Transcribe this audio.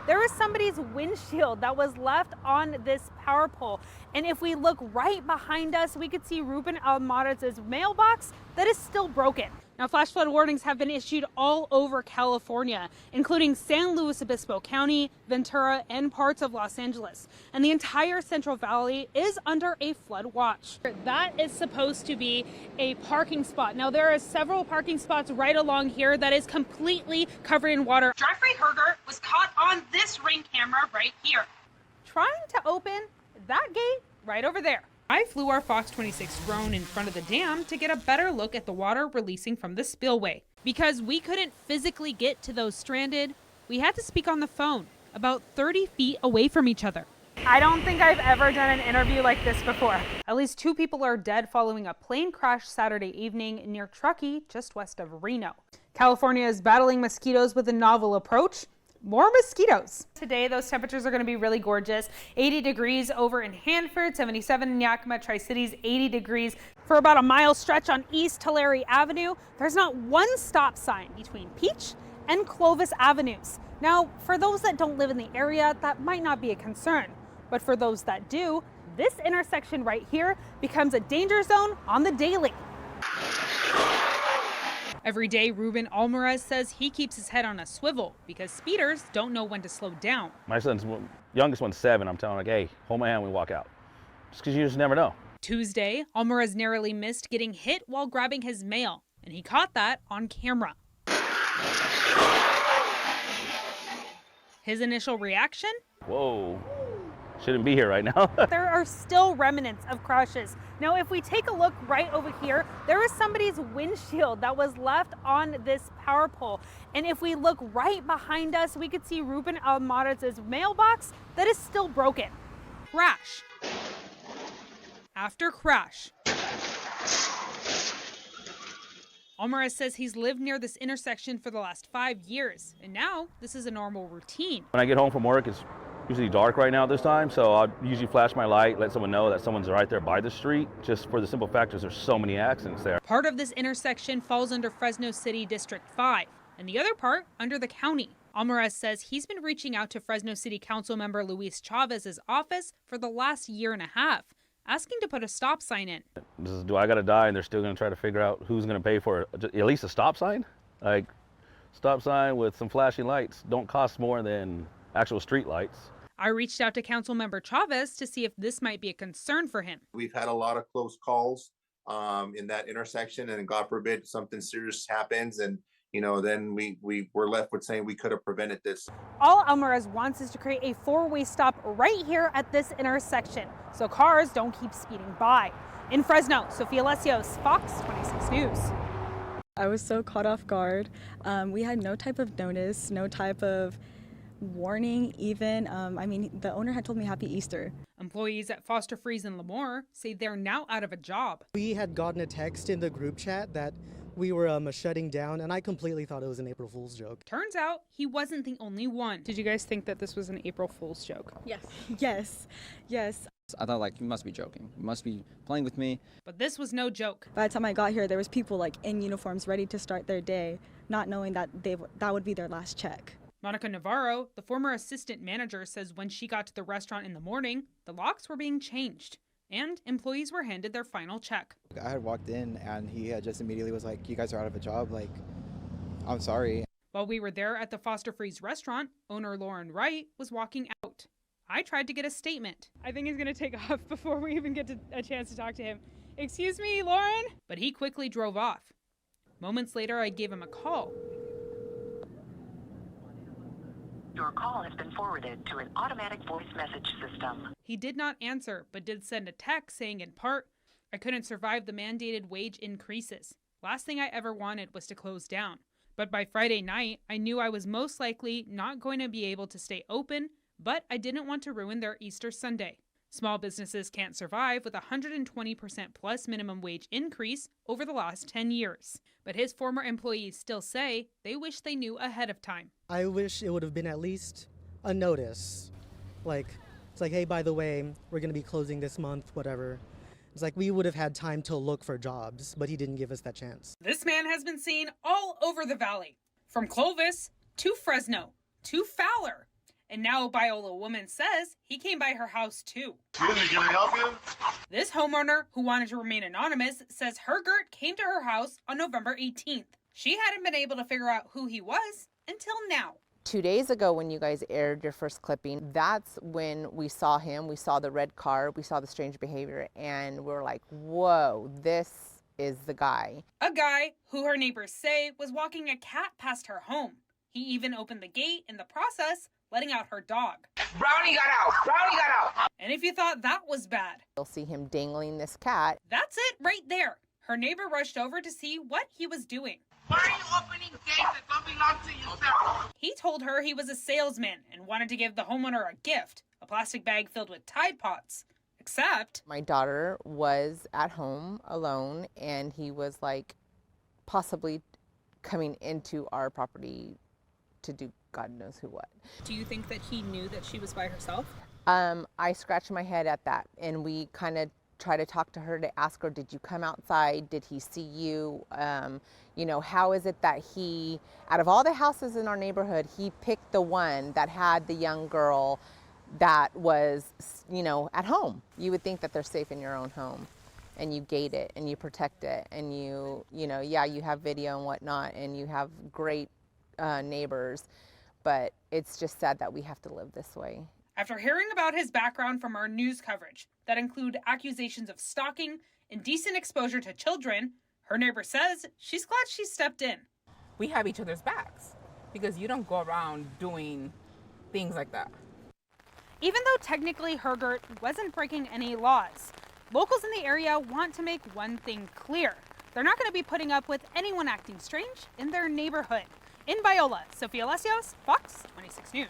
there is somebody's windshield that was left on this power pole. And if we look right behind us, we could see Ruben Almaraz's mailbox that is still broken. Now, flash flood warnings have been issued all over California, including San Luis Obispo County, Ventura, and parts of Los Angeles. And the entire Central Valley is under a flood watch. That is supposed to be a parking spot. Now, there are several parking spots right along here that is completely covered in water. Jeffrey Herger was caught on this Ring camera right here, trying to open that gate right over there. I flew our Fox 26 drone in front of the dam to get a better look at the water releasing from the spillway. Because we couldn't physically get to those stranded, we had to speak on the phone, about 30 feet away from each other. I don't think I've ever done an interview like this before. At least 2 people are dead following a plane crash Saturday evening near Truckee, just west of Reno. California is battling mosquitoes with a novel approach. More mosquitoes. Today, those temperatures are going to be really gorgeous. 80 degrees over in Hanford, 77 in Yakima, Tri-Cities, 80 degrees. For about a mile stretch on East Tulare Avenue, there's not one stop sign between Peach and Clovis Avenues. Now, for those that don't live in the area, that might not be a concern. But for those that do, this intersection right here becomes a danger zone on the daily. Every day, Ruben Almaraz says he keeps his head on a swivel because speeders don't know when to slow down. My son's youngest one's 7. I'm telling him, like, hey, hold my hand when we walk out. Just because you just never know. Tuesday, Almaraz narrowly missed getting hit while grabbing his mail, and he caught that on camera. His initial reaction? Whoa. Shouldn't be here right now. There are still remnants of crashes. Now, if we take a look right over here, there is somebody's windshield that was left on this power pole. And if we look right behind us, we could see Ruben Almaraz's mailbox that is still broken. Crash after crash. Almaraz says he's lived near this intersection for the last 5 years, and now this is a normal routine. When I get home from work, it's usually dark right now at this time, so I'll usually flash my light, let someone know that someone's right there by the street, just for the simple fact that there's so many accidents there. Part of this intersection falls under Fresno City District 5, and the other part under the county. Almaraz says he's been reaching out to Fresno City Council member Luis Chavez's office for the last year and a half, asking to put a stop sign in. Do I gotta die and they're still gonna try to figure out who's gonna pay for it? At least a stop sign? Like, stop sign with some flashing lights don't cost more than actual street lights. I reached out to Councilmember Chavez to see if this might be a concern for him. We've had a lot of close calls in that intersection, and God forbid something serious happens, and then we're left with saying we could have prevented this. All Almaraz wants is to create a 4-way stop right here at this intersection, so cars don't keep speeding by. In Fresno, Sophia Lesseos, Fox 26 News. I was so caught off guard. We had no type of notice, no type of warning even. The owner had told me Happy Easter. Employees at Foster Freeze and Lemoore say they're now out of a job. We had gotten a text in the group chat that we were shutting down, and I completely thought it was an April Fool's joke. Turns out he wasn't the only one. Did you guys think that this was an April Fool's joke? Yes. Yes. I thought, like, you must be joking. You must be playing with me. But this was no joke. By the time I got here, there was people in uniforms ready to start their day, not knowing that that would be their last check. Monica Navarro, the former assistant manager, says when she got to the restaurant in the morning, the locks were being changed and employees were handed their final check. I had walked in and he had just immediately was like, you guys are out of a job. Like, I'm sorry. While we were there at the Foster Freeze restaurant, owner Lauren Wright was walking out. I tried to get a statement. I think he's going to take off before we even get a chance to talk to him. Excuse me, Lauren? But he quickly drove off. Moments later, I gave him a call. Your call has been forwarded to an automatic voice message system. He did not answer, but did send a text saying in part, I couldn't survive the mandated wage increases. Last thing I ever wanted was to close down. But by Friday night, I knew I was most likely not going to be able to stay open, but I didn't want to ruin their Easter Sunday. Small businesses can't survive with a 120% plus minimum wage increase over the last 10 years. But his former employees still say they wish they knew ahead of time. I wish it would have been at least a notice. It's like, hey, by the way, we're going to be closing this month, whatever. It's like we would have had time to look for jobs, but he didn't give us that chance. This man has been seen all over the valley, from Clovis to Fresno to Fowler. And now Biola woman says he came by her house too. Excuse me, can I help you? This homeowner, who wanted to remain anonymous, says Hergert came to her house on November 18th. She hadn't been able to figure out who he was until now. 2 days ago when you guys aired your first clipping, that's when we saw him. We saw the red car, we saw the strange behavior, and we were like, whoa, this is the guy. A guy who her neighbors say was walking a cat past her home. He even opened the gate in the process, letting out her dog. Brownie got out! Brownie got out! And if you thought that was bad, You'll see him dangling this cat. that's it right there. Her neighbor rushed over to see what he was doing. Why are you opening gates that don't belong to yourself? He told her he was a salesman and wanted to give the homeowner a gift, a plastic bag filled with Tide Pods. Except My daughter was at home alone, and he was like possibly coming into our property to do God knows who what. do you think that he knew that she was by herself? I scratched my head at that, and we kind of try to talk to her to ask her, did you come outside? Did he see you? You know, how is it that he, out of all the houses in our neighborhood, he picked the one that had the young girl that was, you know, at home? You would think that they're safe in your own home, and you gate it and you protect it, and you know, yeah, you have video and whatnot, and you have great neighbors, but it's just sad that we have to live this way. After hearing about his background from our news coverage that include accusations of stalking, indecent exposure to children, her neighbor says she's glad she stepped in. We have each other's backs because you don't go around doing things like that. Even though technically Hergert wasn't breaking any laws, locals in the area want to make one thing clear. They're not going to be putting up with anyone acting strange in their neighborhood. In Biola, Sophia Lesseos, Fox 26 News.